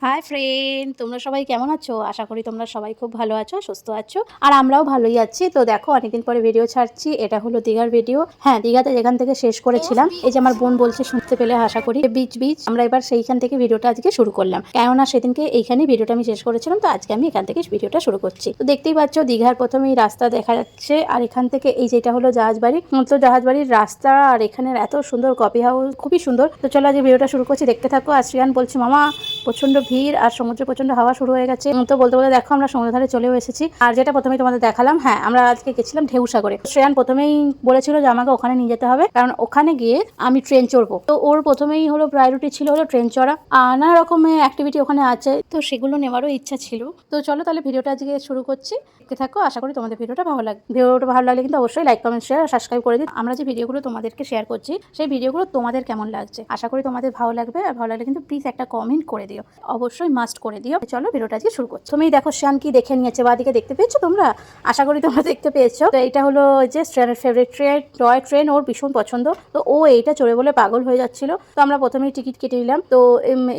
Hi friend, তোমরা সবাই কেমন আছো? আশা করি তোমরা সবাই খুব ভালো আছো, সুস্থ আছো। আর আমরাও ভালোই আছি। তো দেখো, অনেকদিন পরে ভিডিও ছাড়ছি। এটা হলো দীঘার ভিডিও। হ্যাঁ, দীঘাতে যেখান থেকে শেষ করেছিলাম, এই যে আমার বোন বলছে, শুনতে পেলে আশা করি বিচ আমরা এবার সেইখান থেকে ভিডিওটা আজকে শুরু করলাম। কেননা সেদিনকে এইখানেই ভিডিওটা আমি শেষ করেছিলাম, তো আজকে আমি এখান থেকে ভিডিওটা শুরু করছি। তো দেখতেই পাচ্ছ, দীঘার প্রথমেই রাস্তা দেখা যাচ্ছে, আর এখান থেকে এই যেটা হলো জাহাজবাড়ি। তো জাহাজবাড়ির রাস্তা আর এখানের এত সুন্দর কফি হাউস, খুবই সুন্দর। তো চলো আজকে ভিডিওটা শুরু করছি, দেখতে থাকো। আর শ্রিয়ান বলছি, মামা প্রচন্ড ভিড় আর সমুদ্রে প্রচন্ড হাওয়া শুরু হয়ে গেছে। তো বলতে বলতে দেখো আমরা সমুদ্র ধারে চলেও এসেছি। আর যেটা প্রথমেই তোমাদের দেখালাম, হ্যাঁ, আমরা আজকে গেছিলাম ঢেউসাগরে। শ্রেয়ান প্রথমেই বলেছিল যে আমাকে ওখানে নিয়ে যেতে হবে, কারণ ওখানে গিয়ে আমি ট্রেন চড়বো। তো ওর প্রথমেই হলো প্রায়োরিটি ছিল হলো ট্রেন চড়া। নানা রকমের অ্যাক্টিভিটি ওখানে আছে, তো সেগুলো নেওয়ারও ইচ্ছা ছিল। তো চলো তাহলে ভিডিওটা আজকে শুরু করছি, দেখতে থাকো। আশা করি তোমাদের ভিডিওটা ভালো লাগবে। ভিডিওটা ভালো লাগলে কিন্তু অবশ্যই লাইক, কমেন্ট, শেয়ার, সাবস্ক্রাইব করে দিন। আমরা যে ভিডিওগুলো তোমাদেরকে শেয়ার করছি, সেই ভিডিওগুলো তোমাদের কেমন লাগছে আশা করি তোমাদের ভালো লাগবে। আর ভালো লাগলে কিন্তু প্লিজ একটা কমেন্ট করে দিও, অবশ্যই মাস্ট করে দিও। চলো ভিডিওটা আজকে শুরু করছি। তুমি দেখো শ্যান কি দেখে নিয়েছে, বাদিকে দেখতে পেয়েছো তোমরা? আশা করি তোমরা দেখতে পেয়েছো। তো এইটা হলো যে শ্যানের ফেভারিট ট্রেন, টয় ট্রেন, ওর ভীষণ পছন্দ। তো ও এইটা চড়ে বলে পাগল হয়ে যাচ্ছিল। তো আমরা প্রথমেই টিকিট কেটে নিলাম। তো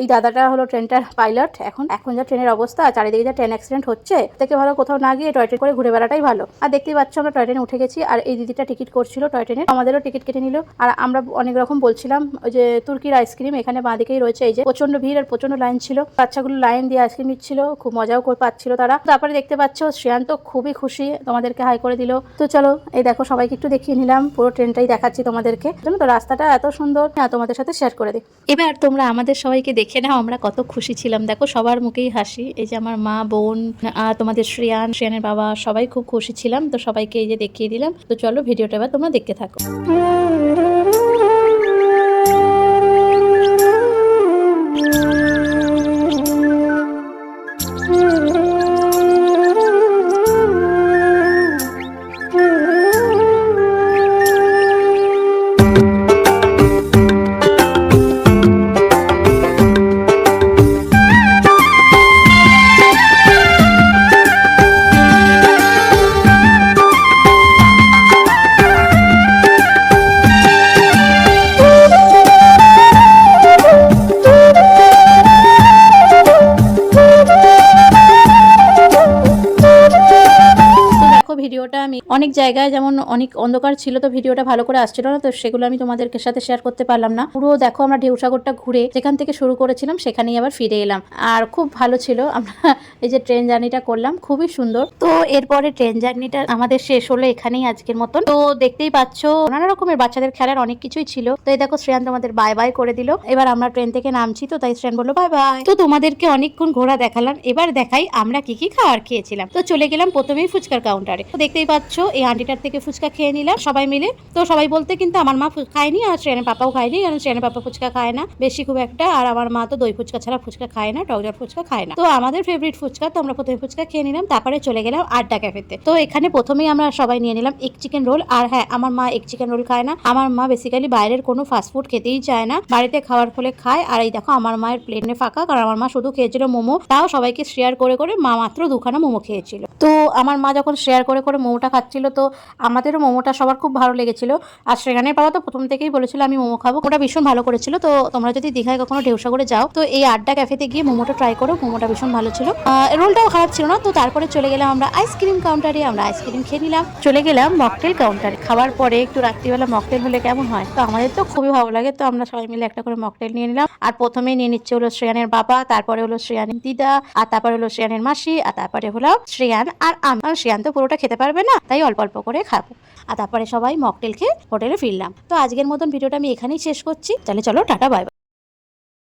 এই দাদাটা হলো ট্রেনটার পাইলট। এখন যা ট্রেনের অবস্থা, চারিদিকে যা ট্রেন অ্যাক্সিডেন্ট হচ্ছে, থেকে ভালো কোথাও না গিয়ে টয় ট্রেন করে ঘুরে বেড়াটাই ভালো। আর দেখতেই পাচ্ছ আমরা টয় ট্রেনে উঠে গেছি। আর এই দিদিটা টিকিট করছিল টয় ট্রেনে, আমাদেরও টিকিট কেটে নিল। আর আমরা অনেক রকম বলছিলাম, ওই যে তুর্কির আইসক্রিম এখানে বাঁদিকেই রয়েছে। এই যে প্রচন্ড ভিড় আর প্রচন্ড লাইন ছিল, বাচ্চাগুলো লাইন দিয়ে আইসক্রিম নিচ্ছিল, খুব মজাও করে পাচ্ছিল তারা। তারপরে দেখতে পাচ্ছ শ্রেয়ান তো খুবই খুশি, তোমাদেরকে হাই করে দিল। তো চলো এই দেখো সবাইকে একটু দেখিয়ে নিলাম, পুরো ট্রেনটাই দেখাচ্ছি তোমাদেরকে। জানো তো রাস্তাটা এত সুন্দর, তোমাদের সাথে শেয়ার করে দিই। এবার তোমরা আমাদের সবাইকে দেখে নাও আমরা কত খুশি ছিলাম। দেখো সবার মুখেই হাসি। এই যে আমার মা, বোন, তোমাদের শ্রেয়ানের বাবা, সবাই খুব খুশি ছিলাম। তো সবাইকে এই যে দেখিয়ে দিলাম। তো চলো ভিডিওটা এবার তোমরা দেখতে থাকো। ভিডিওটা আমি অনেক জায়গায়, যেমন অনেক অন্ধকার ছিল, তো ভিডিওটা ভালো করে আসছিল না, তো সেগুলো আমি তোমাদেরকে সাথে শেয়ার করতে পারলাম না। পুরো দেখো আমরা ঢেউসাগরটা ঘুরে যেখান থেকে শুরু করেছিলাম সেখানেই আবার ফিরে এলাম। আর খুব ভালো ছিল। আমরা এই যে ট্রেন জার্নিটা করলাম, খুবই সুন্দর। তো এরপরে ট্রেন জার্নিটা আমাদের শেষ হলো এখানেই আজকের মতন। তো দেখতেই পাচ্ছ নানা রকমের বাচ্চাদের খেলার অনেক কিছুই ছিল। তো এই দেখো শ্রেয়ান তোমাদের বাই বাই করে দিল। এবার আমরা ট্রেন থেকে নামছি, তো তাই শ্রেয়ান বললো বাই বাই। তো তোমাদেরকে অনেকক্ষণ ঘোরা দেখালাম, এবার দেখাই আমরা কি কি খাবার খেয়েছিলাম। তো চলে গেলাম প্রথমেই ফুচকার কাউন্টারে। তো দেখতেই পাচ্ছ এই আন্টিটার থেকে ফুচকা খেয়ে নিলাম সবাই মিলে। তো সবাই বলতে কিন্তু আমার মা খায়নি, আর শ্রেয়ানের পাপাও খায়নি, কারণ শ্রেয়ানের পাপা ফুচকা খায় না বেশি খুব একটা। আর আমার মা তো দই ফুচকা ছাড়া ফুচকা খায় না, টকজার ফুচকা খায় না। তো আমাদের ফেভারিট ফুচকা, তো আমরা প্রথমে ফুচকা খেয়ে নিলাম। তারপরে চলে গেলাম আড্ডা ক্যাফেতে। তো এখানে প্রথমেই আমরা সবাই নিয়ে নিলাম এগ চিকেন রোল। আর হ্যাঁ, আমার মা এগ চিকেন রোল খায় না। আমার মা বেসিক্যালি বাইরের কোনো ফাস্টফুড খেতেই চায় না, বাড়িতে খাওয়ার ফলে খায়। আর এই দেখো আমার মায়ের প্লেটে ফাঁকা, কারণ আমার মা শুধু খেয়েছিল মোমো, তাও সবাইকে শেয়ার করে করে মা মাত্র 2খানা মোমো খেয়েছিল। তো আমার মা যখন শেয়ার করে করে মোমোটা খাচ্ছিল, তো আমাদেরও মোমোটা সবার খুব ভালো লেগেছিল। আর সেখানের বাবা তো প্রথম থেকেই বলেছিল আমি মোমো খাবো, ওটা ভীষণ ভালো করেছিল। তো তোমরা যদি দীঘায় কখনো ঢেউসাগরে যাও, তো এই আড্ডা ক্যাফেতে গিয়ে মোমোটা ট্রাই করো, মোমোটা ভীষণ ভালো ছিল। রোলটাও খারাপ ছিল না। তো তারপরে চলে গেলাম আমরা আইসক্রিম কাউন্টারে, আমরা আইসক্রিম খেয়ে নিলাম। চলে গেলাম মকটেল কাউন্টারে। খাবার পরে একটু রাত্রিবেলা মকটেল হলে কেমন হয়, তো আমাদের তো খুবই ভালো লাগে। তো আমরা সবাই মিলে একটা করে মকটেল নিয়ে নিলাম। আর প্রথমেই নিয়ে নিচ্ছে হলো শ্রেয়ানের বাবা, তারপরে হলো শ্রেয়ানের দিদা, আর তারপরে হলো শ্রেয়ানের মাসি, আর তারপরে হলো শ্রেয়ান আর আমার। শ্রেয়ান তো পুরোটা খেতে পারবে না, তাই অল্প অল্প করে খাবো। আর তারপরে সবাই মকটেল খেয়ে হোটেলে ফিরলাম। তো আজকের মতন ভিডিওটা আমি এখানেই শেষ করছি। তাহলে চলো টাটা, বাই বাই।